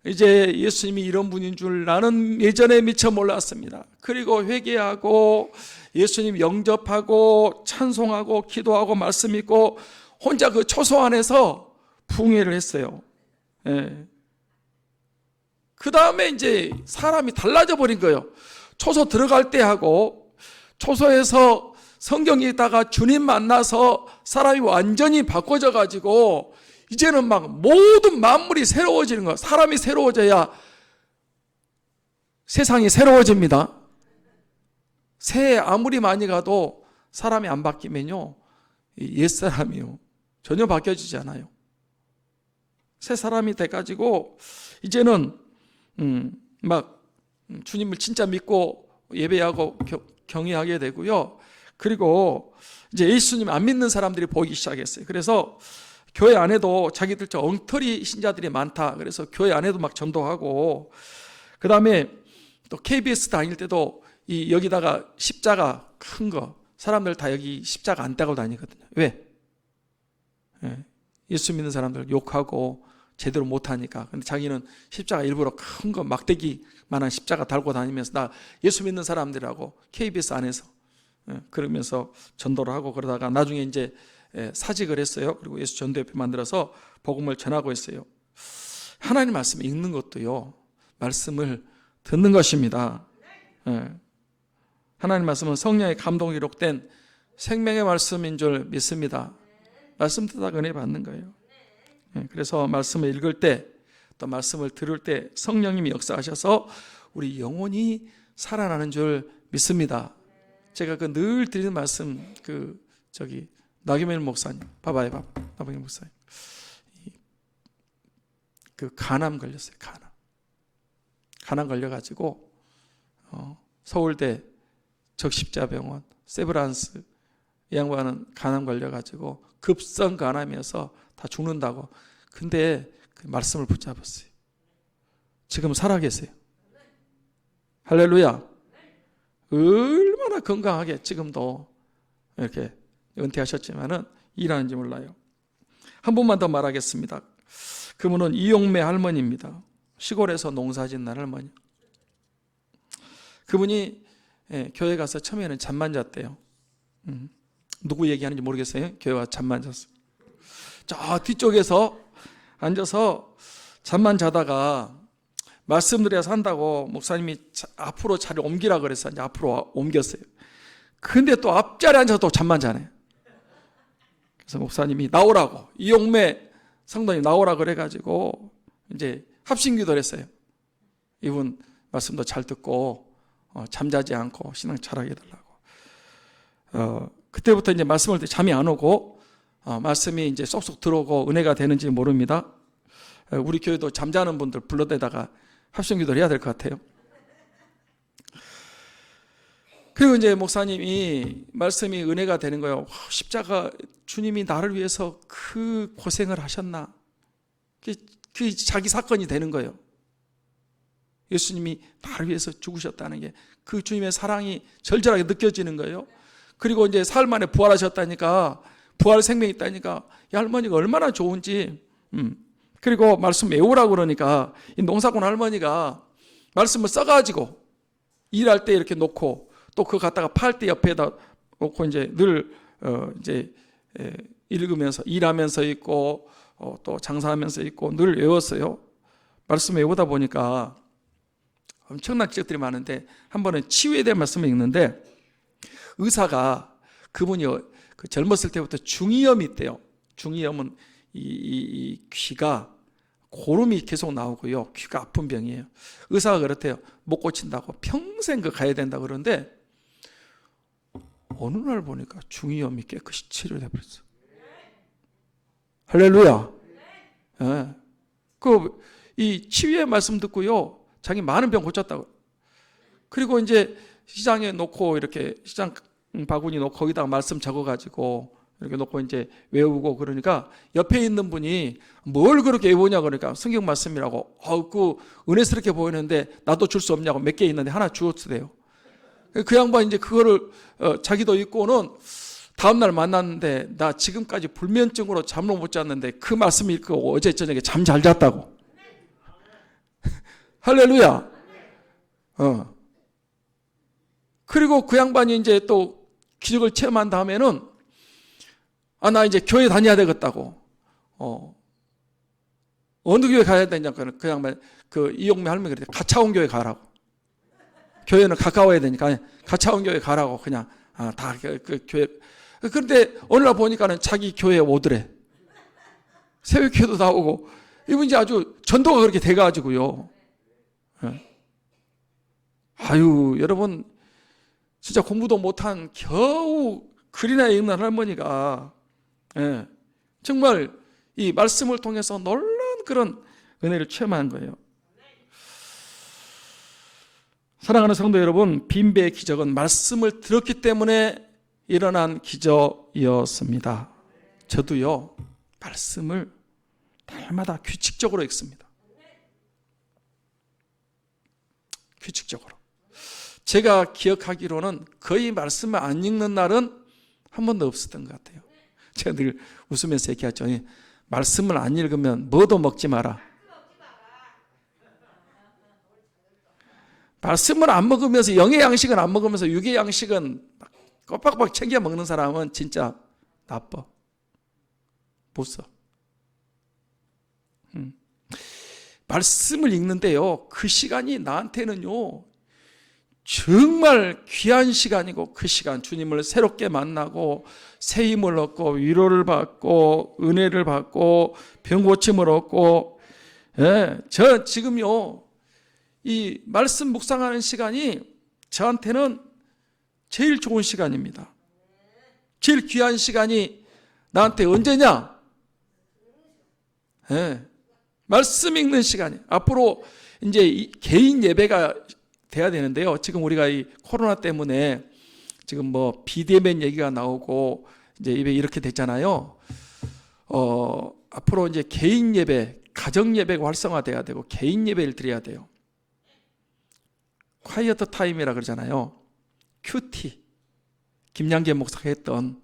이제 예수님이 이런 분인 줄 나는 예전에 미처 몰랐습니다. 그리고 회개하고 예수님 영접하고 찬송하고 기도하고 말씀 읽고 혼자 그 초소 안에서 부흥회를 했어요. 예. 그 다음에 이제 사람이 달라져 버린 거예요. 초소 들어갈 때 하고 초소에서 성경 읽다가 주님 만나서 사람이 완전히 바꿔져 가지고 이제는 막 모든 만물이 새로워지는 거예요. 사람이 새로워져야 세상이 새로워집니다. 새해 아무리 많이 가도 사람이 안 바뀌면요, 옛사람이요, 전혀 바뀌어지지 않아요. 새 사람이 돼가지고 이제는 막 주님을 진짜 믿고 예배하고 경외하게 되고요. 그리고 이제 예수님 안 믿는 사람들이 보이기 시작했어요. 그래서 교회 안에도 자기들 저 엉터리 신자들이 많다. 그래서 교회 안에도 막 전도하고, 그 다음에 또 KBS 다닐 때도 이 여기다가 십자가 큰 거, 사람들 다 여기 십자가 안 떼고 다니거든요. 왜? 예수 믿는 사람들 욕하고 제대로 못하니까. 근데 자기는 십자가 일부러 큰 거 막대기만한 십자가 달고 다니면서 나 예수 믿는 사람들하고 KBS 안에서 그러면서 전도를 하고, 그러다가 나중에 이제 사직을 했어요. 그리고 예수 전도협회 만들어서 복음을 전하고 있어요. 하나님 말씀 읽는 것도요, 말씀을 듣는 것입니다. 하나님 말씀은 성령의 감동 기록된 생명의 말씀인 줄 믿습니다. 말씀 듣다 은혜 받는 거예요. 그래서 말씀을 읽을 때, 또 말씀을 들을 때 성령님이 역사하셔서 우리 영혼이 살아나는 줄 믿습니다. 제가 그 늘 드리는 말씀, 나경일 목사님, 봐봐요. 나경일 목사님. 그 간암 걸렸어요. 간암 걸려가지고, 서울대 적십자병원, 세브란스, 이 양반은 간암 걸려가지고 급성 간암이어서 다 죽는다고. 근데 그 말씀을 붙잡았어요. 지금 살아계세요. 할렐루야. 얼마나 건강하게 지금도 이렇게 은퇴하셨지만은 일하는지 몰라요. 한 분만 더 말하겠습니다. 그분은 이용매 할머니입니다. 시골에서 농사짓는 할머니. 그분이 교회 가서 처음에는 잠만 잤대요. 누구 얘기하는지 모르겠어요. 교회 와서 잠만 잤어요. 저 뒤쪽에서 앉아서 잠만 자다가 말씀 드려서 한다고 목사님이 앞으로 자리를 옮기라 그래서 이제 앞으로 옮겼어요. 근데 또 앞자리에 앉아서 또 잠만 자네. 그래서 목사님이 나오라고, 이용매 성도님 나오라 그래가지고 이제 합심기도를 했어요. 이분 말씀도 잘 듣고 잠자지 않고 신앙 잘하게 해달라고. 그때부터 이제 말씀을 때 잠이 안 오고 말씀이 이제 쏙쏙 들어오고 은혜가 되는지 모릅니다. 우리 교회도 잠자는 분들 불러대다가 합심기도를 해야 될 것 같아요. 그리고 이제 목사님이 말씀이 은혜가 되는 거예요. 십자가 주님이 나를 위해서 그 고생을 하셨나. 그게 자기 사건이 되는 거예요. 예수님이 나를 위해서 죽으셨다는 게 그 주님의 사랑이 절절하게 느껴지는 거예요. 그리고 이제 사흘 만에 부활하셨다니까, 부활 생명이 있다니까 이 할머니가 얼마나 좋은지. 그리고 말씀 외우라고 그러니까 이 농사꾼 할머니가 말씀을 써가지고 일할 때 이렇게 놓고 또 그거 갖다가 팔 때 옆에다 놓고 이제 늘 이제 읽으면서 일하면서 있고 또 장사하면서 있고 늘 외웠어요. 말씀 외우다 보니까 엄청난 기적들이 많은데 한 번은 치유에 대한 말씀을 읽는데 의사가 그분이 젊었을 때부터 중이염이 있대요. 중이염은 이 귀가 고름이 계속 나오고요. 귀가 아픈 병이에요. 의사가 그렇대요. 못 고친다고 평생 가야 된다고 그러는데 어느 날 보니까 중이염이 깨끗이 치료돼 버렸어. 할렐루야. 예. 이 치유의 말씀 듣고요. 자기 많은 병 고쳤다고. 그리고 이제 시장에 놓고 이렇게 시장 바구니 놓고 거기다가 말씀 적어가지고 이렇게 놓고 이제 외우고 그러니까 옆에 있는 분이 뭘 그렇게 외우냐 그러니까 성경 말씀이라고. 그 은혜스럽게 보이는데 나도 줄 수 없냐고 몇 개 있는데 하나 주었어요. 그 양반 이제 그거를 자기도 읽고는 다음날 만났는데 나 지금까지 불면증으로 잠을 못 잤는데 그 말씀 읽고 어제 저녁에 잠 잘 잤다고. 할렐루야. 그리고 그 양반이 이제 또 기적을 체험한 다음에는 나 이제 교회 다녀야 되겠다고. 어느 교회 가야 되냐 그 양반 이용매 할머니 그랬대. 가차원 교회 가라고. 교회는 가까워야 되니까 가차원 교회 가라고 그냥 다 그 교회. 그런데 어느 날 보니까는 자기 교회에 오더래. 새벽기도 나오고 이분 이제 아주 전도가 그렇게 돼가지고요. 아유 여러분 진짜 공부도 못한 겨우 글이나 읽는 할머니가 정말 이 말씀을 통해서 놀라운 그런 은혜를 체험한 거예요. 사랑하는 성도 여러분, 빈배의 기적은 말씀을 들었기 때문에 일어난 기적이었습니다. 저도요 말씀을 날마다 규칙적으로 읽습니다. 규칙적으로. 제가 기억하기로는 거의 말씀을 안 읽는 날은 한 번도 없었던 것 같아요. 제가 늘 웃으면서 얘기하죠. 말씀을 안 읽으면 뭐도 먹지 마라. 말씀을 안 먹으면서 영의 양식은 안 먹으면서 육의 양식은 꼬박꼬박 챙겨 먹는 사람은 진짜 나빠. 못 써. 말씀을 읽는데요. 그 시간이 나한테는요. 정말 귀한 시간이고 그 시간 주님을 새롭게 만나고 새 힘을 얻고 위로를 받고 은혜를 받고 병고침을 얻고 저 지금요. 이 말씀 묵상하는 시간이 저한테는 제일 좋은 시간입니다. 제일 귀한 시간이 나한테 언제냐? 말씀 읽는 시간이. 앞으로 이제 개인 예배가 돼야 되는데요. 지금 우리가 이 코로나 때문에 지금 뭐 비대면 얘기가 나오고 이제 예배 이렇게 됐잖아요. 앞으로 이제 개인 예배, 가정 예배가 활성화돼야 되고 개인 예배를 드려야 돼요. 콰이어트 타임이라 그러잖아요. 큐티. 김양계 목사가 했던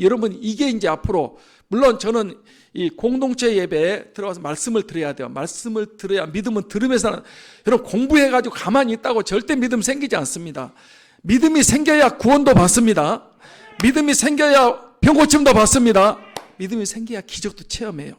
여러분 이게 이제 앞으로 물론 저는 이 공동체 예배에 들어가서 말씀을 들어야 돼요. 말씀을 들어야 믿음은 들으면서 여러분 공부해가지고 가만히 있다고 절대 믿음 생기지 않습니다. 믿음이 생겨야 구원도 받습니다. 믿음이 생겨야 병고침도 받습니다. 믿음이 생겨야 기적도 체험해요.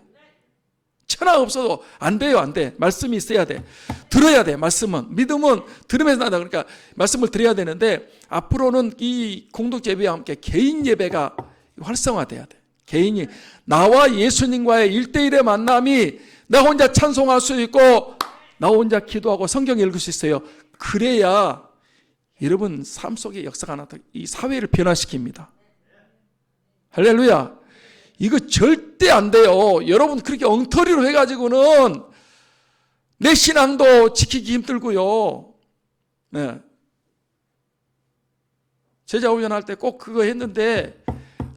천하 없어도 안 돼요. 안 돼. 말씀이 있어야 돼. 들어야 돼. 말씀은. 믿음은 들으면서 나다. 그러니까 말씀을 드려야 되는데 앞으로는 이 공동체 예배와 함께 개인 예배가 활성화돼야 돼. 개인이 나와 예수님과의 1대1의 만남이 나 혼자 찬송할 수 있고 나 혼자 기도하고 성경 읽을 수 있어요. 그래야 여러분 삶 속에 역사가 나타 이 사회를 변화시킵니다. 할렐루야. 이거 절대 안 돼요. 여러분 그렇게 엉터리로 해가지고는 내 신앙도 지키기 힘들고요. 제자 훈련할 때 꼭 그거 했는데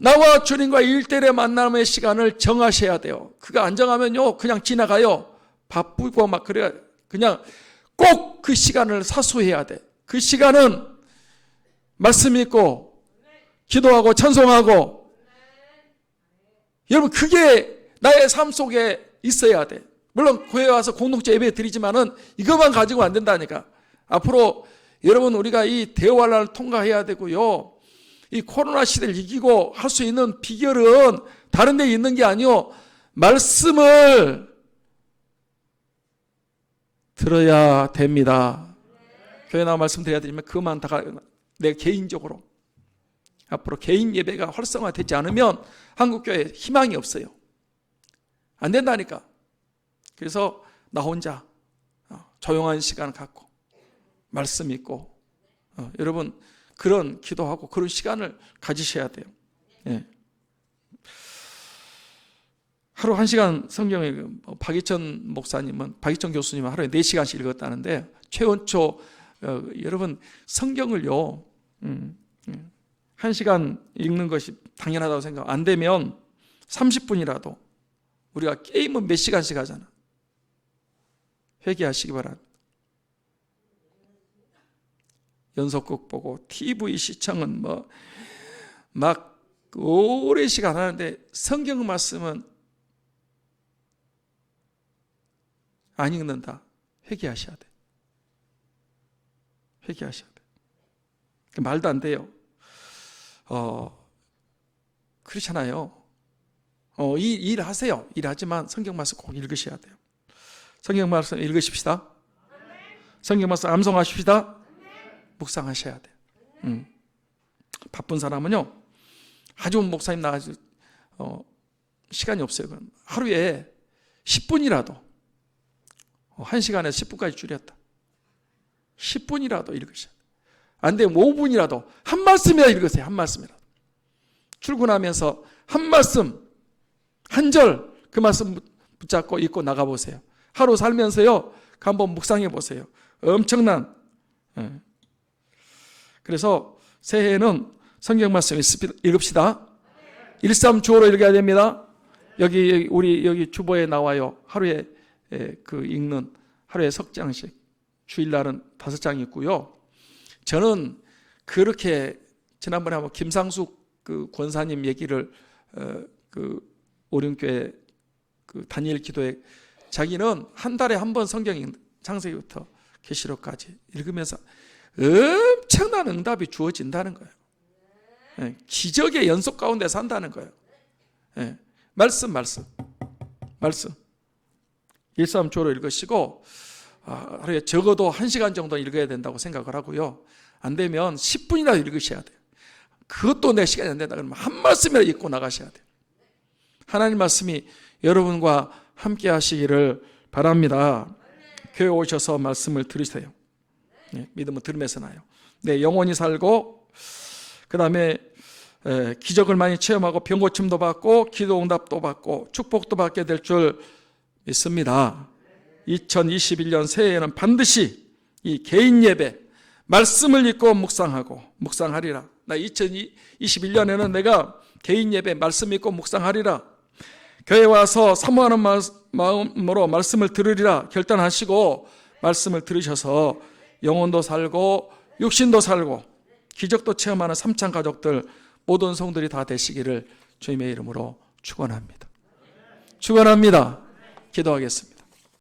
나와 주님과 1대1의 만남의 시간을 정하셔야 돼요. 그거 안 정하면요 그냥 지나가요. 바쁘고 막 그래 그냥 꼭 그 시간을 사수해야 돼. 그 시간은 말씀 읽고 기도하고 찬송하고 여러분 그게 나의 삶 속에 있어야 돼. 물론 교회 와서 공동체 예배 드리지만은 이것만 가지고 안 된다니까. 앞으로 여러분 우리가 이 대화를 통과해야 되고요. 이 코로나 시대를 이기고 할 수 있는 비결은 다른 데 있는 게 아니요. 말씀을 들어야 됩니다. 교회 나와 말씀드려야 되지만 그만 다가 내 개인적으로 앞으로 개인 예배가 활성화되지 않으면 한국교회에 희망이 없어요. 안 된다니까. 그래서 나 혼자 조용한 시간 갖고 말씀 읽고 여러분 그런 기도하고 그런 시간을 가지셔야 돼요. 예. 하루 1시간 성경을 박희천 교수님은 하루에 4시간씩 읽었다는데 최원초 여러분 성경을요 1시간 읽는 것이 당연하다고 생각 안 되면 30분이라도 우리가 게임은 몇 시간씩 하잖아. 회개하시기 바랍니다. 연속극 보고 TV 시청은 막 오랜 시간 하는데 성경 말씀은 안 읽는다. 회개하셔야 돼. 회개하셔야 돼. 말도 안 돼요. 그렇잖아요. 일하세요. 일하지만 성경 말씀 꼭 읽으셔야 돼요. 성경 말씀 읽으십시다. 성경 말씀 암송하십시다. 묵상하셔야 돼요. 바쁜 사람은요, 아주 목사님 나가서 시간이 없어요. 그럼 하루에 10분이라도 1시간에서 10분까지 줄였다. 10분이라도 읽으셔야 돼요. 안 되면 5분이라도 한 말씀이라도 읽으세요. 한 말씀이라도. 출근하면서 한 말씀, 한 절 그 말씀 붙잡고 읽고 나가보세요. 하루 살면서요, 한번 묵상해 보세요. 엄청난. 그래서 새해에는 성경 말씀 읽읍시다. 13주호로 읽어야 됩니다. 우리 여기 주보에 나와요. 하루에 읽는 하루에 석 장씩, 주일날은 5장 있고요. 저는 그렇게 지난번에 한번 김상숙 그 권사님 얘기를 그 오륜교회 그 다니엘 기도에 자기는 한 달에 한 번 성경 창세기부터 계시록까지 읽으면서 엄청난 응답이 주어진다는 거예요. 기적의 연속 가운데 산다는 거예요. 말씀 13조로 읽으시고 하루에 적어도 1시간 정도 읽어야 된다고 생각을 하고요. 안 되면 10분이라도 읽으셔야 돼요. 그것도 내 시간이 안 된다 그러면 한 말씀이라도 읽고 나가셔야 돼요. 하나님 말씀이 여러분과 함께 하시기를 바랍니다. 교회 오셔서 말씀을 들으세요. 믿음은 들으면서 나요. 내 영혼이 살고 그 다음에 기적을 많이 체험하고 병고침도 받고 기도 응답도 받고 축복도 받게 될 줄 믿습니다. 2021년 새해에는 반드시 이 개인 예배 말씀을 읽고 묵상하리라. 나 2021년에는 내가 개인 예배 말씀 읽고 묵상하리라. 교회 와서 사모하는 마음으로 말씀을 들으리라 결단하시고 말씀을 들으셔서 영혼도 살고 육신도 살고 기적도 체험하는 삼창 가족들 모든 성들이 다 되시기를 주님의 이름으로 축원합니다. 기도하겠습니다.